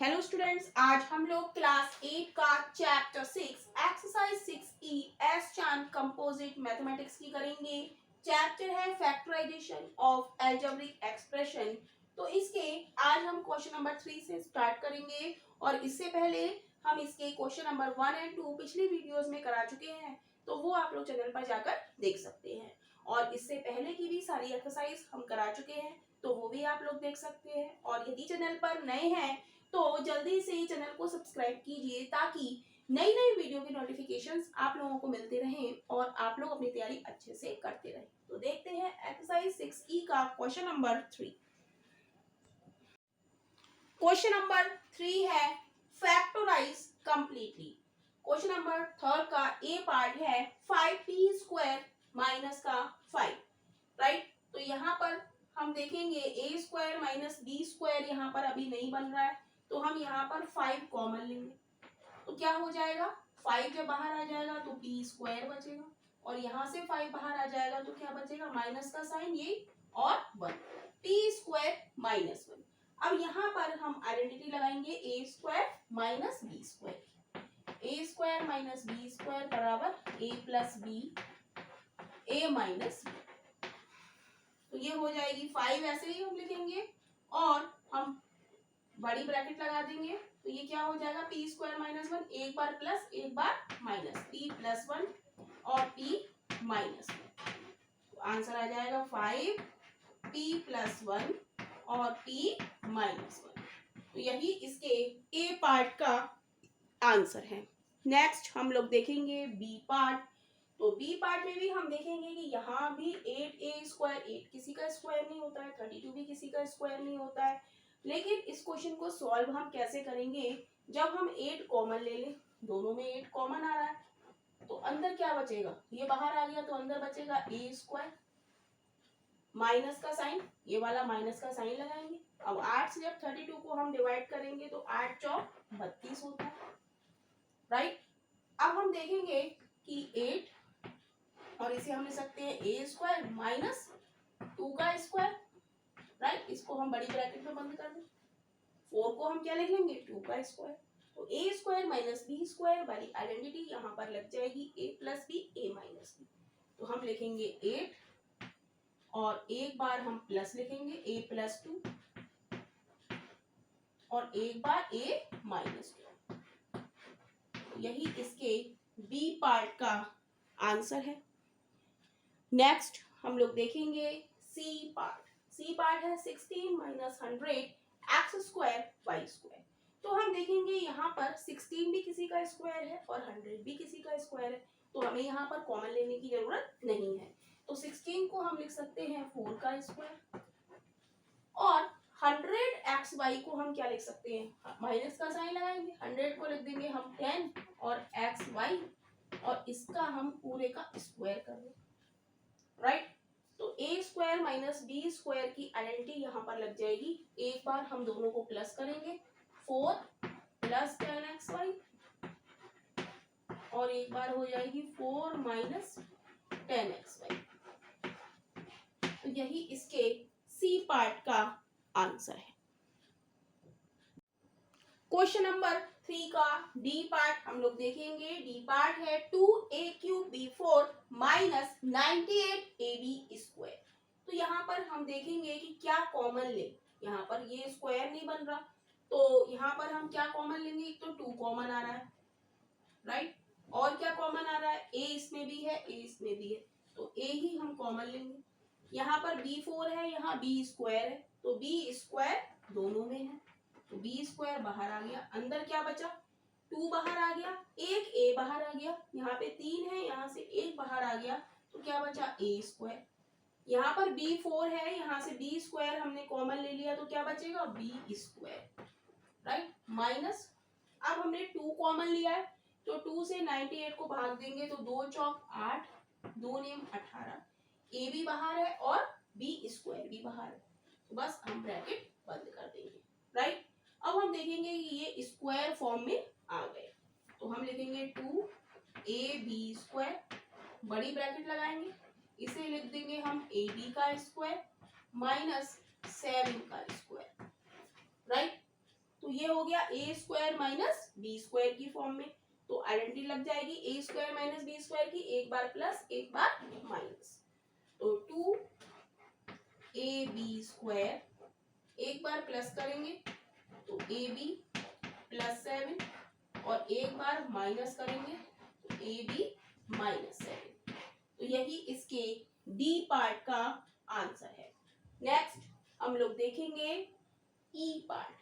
Hello students, आज हम लोग क्लास 8 का चैप्टर 6 एक्सरसाइज 6E एस चांद कंपोजिट मैथमेटिक्स की करेंगे। चैप्टर है फैक्टराइजेशन ऑफ अलजेब्रिक एक्सप्रेशन। तो इसके आज हम क्वेश्चन नंबर 3 से स्टार्ट करेंगे और इससे पहले हम इसके क्वेश्चन नंबर 1 एंड 2 पिछली वीडियोस में करा चुके हैं, तो वो आप लोग चैनल पर जाकर देख सकते हैं। और इससे पहले की भी सारी एक्सरसाइज हम करा चुके हैं, तो वो भी आप लोग देख सकते हैं। और यदि चैनल पर नए हैं तो जल्दी से ही चैनल को सब्सक्राइब कीजिए ताकि नई नई वीडियो के नोटिफिकेशंस आप लोगों को मिलते रहें और आप लोग अपनी तैयारी अच्छे से करते रहें। तो देखते हैं एक्सरसाइज 6E का क्वेश्चन नंबर 3। क्वेश्चन नंबर 3 है फैक्टराइज कंप्लीटली। क्वेश्चन नंबर 3 का ए पार्ट है 5p² माइनस का 5, राइट। तो यहाँ पर हम देखेंगे a² माइनस b² यहाँ पर अभी नहीं बन रहा है, तो हम यहाँ पर 5 कॉमन लेंगे। तो क्या हो जाएगा, 5 जब बाहर आ जाएगा तो p² बचेगा और यहाँ से 5 बाहर आ जाएगा तो क्या बचेगा, माइनस का साइन ये और 1, p² माइनस 1। अब यहाँ पर हम आइडेंटिटी लगाएंगे a² minus b²। a² minus b² बराबर a plus b a minus b. तो ये हो जाएगी 5, ऐसे ही हम लिखेंगे और हम बड़ी ब्रैकेट लगा देंगे। तो ये क्या हो जाएगा, p² माइनस 1, एक बार प्लस एक बार माइनस, p प्लस 1 और p माइनस 1। तो आंसर आ जाएगा 5p प्लस 1 और p माइनस 1। तो यही इसके a पार्ट का आंसर है। नेक्स्ट हम लोग देखेंगे b पार्ट। तो बी पार्ट में भी हम देखेंगे कि यहाँ भी 8a², 8 किसी का स्क्वायर नहीं होता है, 32 भी किसी का स्क्वायर नहीं होता है। लेकिन इस क्वेश्चन को सॉल्व हम कैसे करेंगे, जब हम 8 कॉमन ले लें, दोनों में 8 कॉमन आ रहा है, तो अंदर क्या बचेगा, ये बाहर आ गया तो अंदर बचेगा a² माइनस का साइन, ये वाला माइनस का साइन लगाएंगे। अब 8 से जब 32 को हम डिवाइड करेंगे तो 8 चौक 32 होता है, राइट। अब हम देखेंगे कि 8 और इसे हम लिख सकते हैं a² माइनस 2 का स्क्वायर, राइट। इसको हम बड़ी ब्रैकेट में बंद कर दें। 4 को हम क्या लिख लेंगे, 2 का स्क्वायर। तो a² माइनस b² वाली आइडेंटिटी यहाँ पर लग जाएगी a plus b a minus b. तो हम लिखेंगे 8 और एक बार हम प्लस लिखेंगे a प्लस 2 और एक बार a माइनस 2। यही इसके b पार्ट का आंसर है। नेक्स्ट हम लोग देखेंगे सी पार्ट। सी पार्ट है 16 माइनस 100 x² y²। तो हम देखेंगे यहाँ पर 16 भी किसी का स्क्वायर है और 100 भी किसी का स्क्वायर है, तो हमें यहाँ पर कॉमन लेने की जरूरत नहीं है। तो 16 को हम लिख सकते हैं 4 का स्क्वायर और 100xy को हम क्या लिख सकते हैं, माइनस का साइन लगाएंगे, 100 को लिख देंगे हम 10 और xy और इसका हम पूरे का स्क्वायर कर देंगे, राइट। तो a² माइनस b² की आइडेंटिटी यहाँ पर लग जाएगी। एक बार हम दोनों को प्लस करेंगे, 4 प्लस 10xy और एक बार हो जाएगी 4 माइनस 10xy। तो यही इसके सी पार्ट का आंसर है। क्वेश्चन नंबर 3 का डी पार्ट हम लोग देखेंगे। डी पार्ट है 2a³ माइनस 98ab²। तो यहाँ पर हम देखेंगे कि क्या कॉमन ले। यहाँ पर ये स्क्वायर नहीं बन रहा, तो यहाँ पर हम क्या कॉमन लेंगे, एक तो 2 कॉमन आ रहा है, राइट। और क्या कॉमन आ रहा है, a इसमें भी है a इसमें भी है, तो a ही हम कॉमन लेंगे। यहाँ पर b4 है, यहाँ b² है, तो b² दोनों में है, तो b² बाहर आ गया। अंदर क्या बचा, 2 बाहर आ गया, एक a बाहर आ गया, यहाँ पे 3 है, यहाँ से 1 बाहर आ गया, तो क्या बचा a²। यहाँ पर b4 है, यहाँ से b² हमने कॉमन ले लिया, तो क्या बचेगा b², राइट। माइनस, अब हमने 2 कॉमन लिया है, तो 2 से 98 को भाग देंगे तो 2 चौक 8, 2 नेम 18, a भी बाहर है और b² भी बाहर है, तो बस हम ब्रैकेट बंद कर देंगे, राइट। अब हम देखेंगे कि ये स्क्वायर फॉर्म में आ गए, तो हम लिखेंगे 2ab², बड़ी ब्रैकेट लगाएंगे, इसे लिख देंगे हम ab का स्क्वायर माइनस 7 का स्क्वायर, राइट। तो ये हो गया ए स्क्वायर माइनस बी स्क्वायर की फॉर्म में, तो आइडेंटिटी लग जाएगी a square minus b square की, एक बार प्लस एक बार माइनस, तो 2ab स्क्वायर, एक बार प्लस करेंगे तो ab प्लस 7 और एक बार माइनस करेंगे तो ab माइनस 7। तो यही इसके डी पार्ट का आंसर है। नेक्स्ट हम लोग देखेंगे ई पार्ट।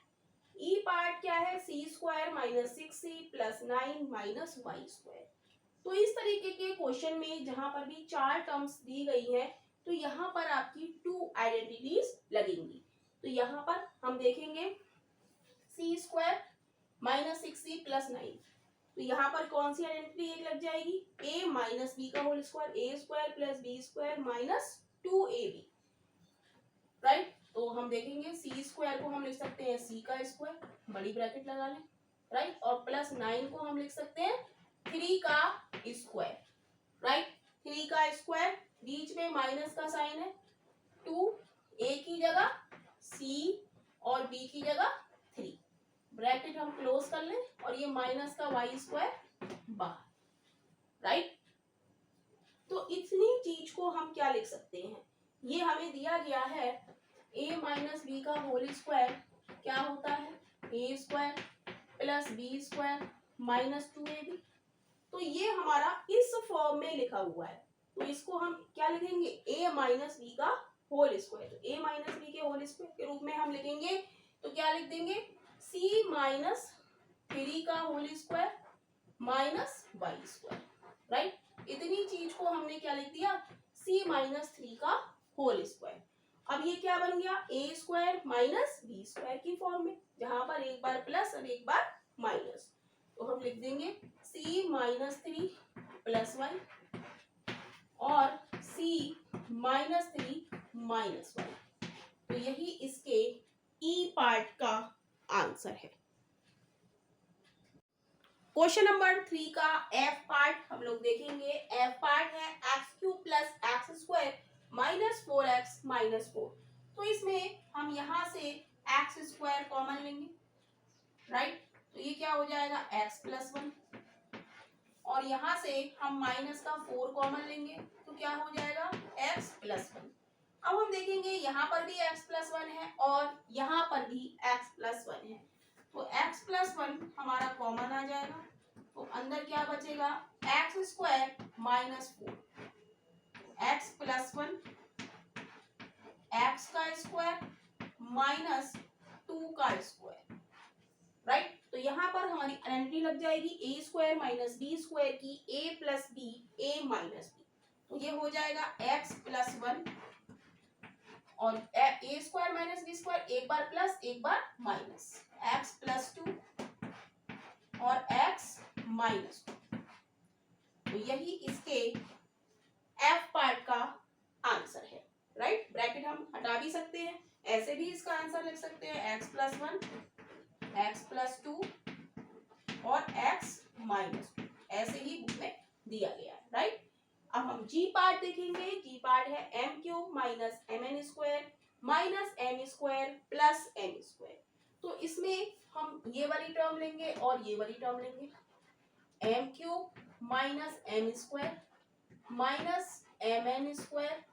ई पार्ट क्या है, C square minus 6c plus 9 minus Y square. तो इस तरीके के क्वेश्चन में जहां पर भी 4 टर्म्स दी गई है तो यहाँ पर आपकी 2 आइडेंटिटीज लगेंगी। तो यहाँ पर हम देखेंगे सी स्क्वायर माइनस 6c प्लस 9, तो यहाँ पर कौन सी आइडेंटिटी एक लग जाएगी, a माइनस बी का whole square, A square plus B square minus 2ab, right. तो हम देखेंगे सी स्क्वायर को हम लिख सकते हैं सी का स्क्वायर, बड़ी ब्रैकेट लगा लें, राइट, और प्लस 9 को हम लिख सकते हैं 3 का स्क्वायर, राइट, 3 का स्क्वायर, बीच में माइनस का साइन है, 2 a की जगह c और b की जगह 3, ब्रैकेट हम क्लोज कर लें और ये माइनस का वाई स्क्वायर बाहर, राइट। तो इतनी चीज को हम क्या लिख सकते हैं, ये हमें दिया गया है a माइनस बी का होल स्क्वायर क्या होता है, a square plus B square minus 2ab। तो ये हमारा इस फॉर्म में लिखा हुआ है, तो इसको हम क्या लिखेंगे, a माइनस बी का होल स्क्वायर, तो a माइनस बी के होल स्क्वायर के रूप में हम लिखेंगे तो क्या लिख देंगे, c माइनस 3 का whole square minus Y square, right. इतनी चीज को हमने क्या लिख दिया, c माइनस 3 का होल स्क्वायर। अब ये क्या बन गया, a square minus b square की फॉर्म में, जहां पर एक बार प्लस और एक बार माइनस, तो हम लिख देंगे c माइनस 3 प्लस वाई और c माइनस 3 माइनस वाई। तो यही इसके ई पार्ट का आंसर है। क्वेश्चन नंबर 3 का एफ पार्ट हम लोग देखेंगे। एफ पार्ट है x cube plus x square minus 4x minus 4। तो इसमें हम यहाँ से एक्स स्क्वायर कॉमन लेंगे, राइट, तो ये क्या हो जाएगा x प्लस 1 और यहाँ से हम माइनस का 4 कॉमन लेंगे तो क्या हो जाएगा x प्लस 1। अब हम देखेंगे यहाँ पर भी x प्लस 1 है और यहाँ पर भी x प्लस 1 है, तो x प्लस 1 हमारा कॉमन आ जाएगा, तो अंदर क्या बचेगा x square minus 4, x plus 1 x का स्क्वायर माइनस 2 का स्क्वायर, राइट। तो यहाँ पर हमारी आइडेंटिटी लग जाएगी a square minus b square की, a plus b a minus b, तो ये हो जाएगा x प्लस 1 और a square minus b square, एक बार प्लस एक बार माइनस, x प्लस 2 और x माइनस 2। तो यही इसके एफ पार्ट का आंसर है, राइट। ब्रैकेट हम हटा भी सकते हैं, ऐसे भी इसका आंसर लिख सकते हैं x प्लस 1 x प्लस 2 और x माइनस 2, ऐसे ही बुक में दिया गया है, राइट। अब हम जी पार्ट देखेंगे। जी पार्ट है m cube minus m n square minus m square plus m square. तो इसमें हम ये वाली टर्म लेंगे और ये वाली टर्म लेंगे, m cube minus m square minus m n square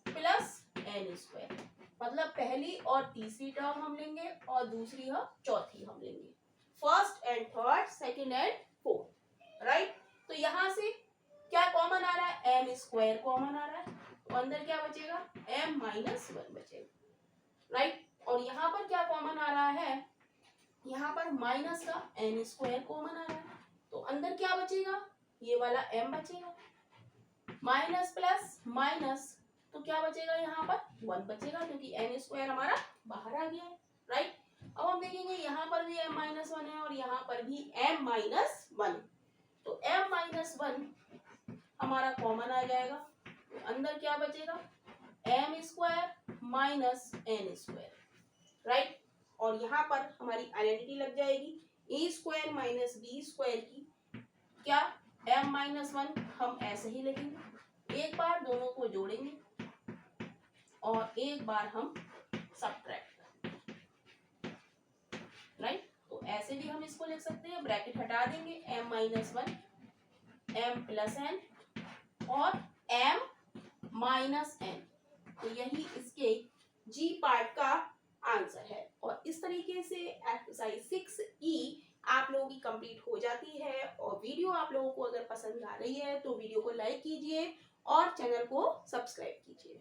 plus n square, मतलब पहली और तीसरी टर्म हम लेंगे और दूसरी और चौथी हम लेंगे, first and third, second and fourth, right. तो यहाँ से क्या कॉमन आ रहा है, एम स्क्वायर कॉमन आ रहा है, तो अंदर क्या बचेगा एम माइनस 1 बचेगा, राइट। और यहाँ पर क्या कॉमन आ रहा है, यहाँ पर माइनस का एन स्क्वायर कॉमन आ रहा है, तो अंदर क्या बचेगा, ये वाला एम बचेगा, माइनस प्लस माइनस, तो क्या बचेगा यहाँ पर 1 बचेगा, क्योंकि एन स्क्वायर हमारा बाहर आ गया है, राइट। अब हम देखेंगे यहाँ पर भी एम माइनस 1 है और यहाँ पर भी एम माइनस 1, तो एम माइनस 1 हमारा कॉमन आ जाएगा, तो अंदर क्या बचेगा m square minus n square, right. और यहाँ पर हमारी आइडेंटिटी लग जाएगी a square minus b square की, क्या एम माइनस 1 हम ऐसे ही लिखेंगे, एक बार दोनों को जोड़ेंगे और एक बार हम सबट्रैक्ट करेंगे, राइट। ऐसे भी हम इसको लिख सकते हैं, ब्रैकेट हटा देंगे, m minus 1 m plus n और m माइनस n। तो यही इसके जी पार्ट का आंसर है। और इस तरीके से एक्सरसाइज 6E आप लोगों की कंप्लीट हो जाती है। और वीडियो आप लोगों को अगर पसंद आ रही है तो वीडियो को लाइक कीजिए और चैनल को सब्सक्राइब कीजिए।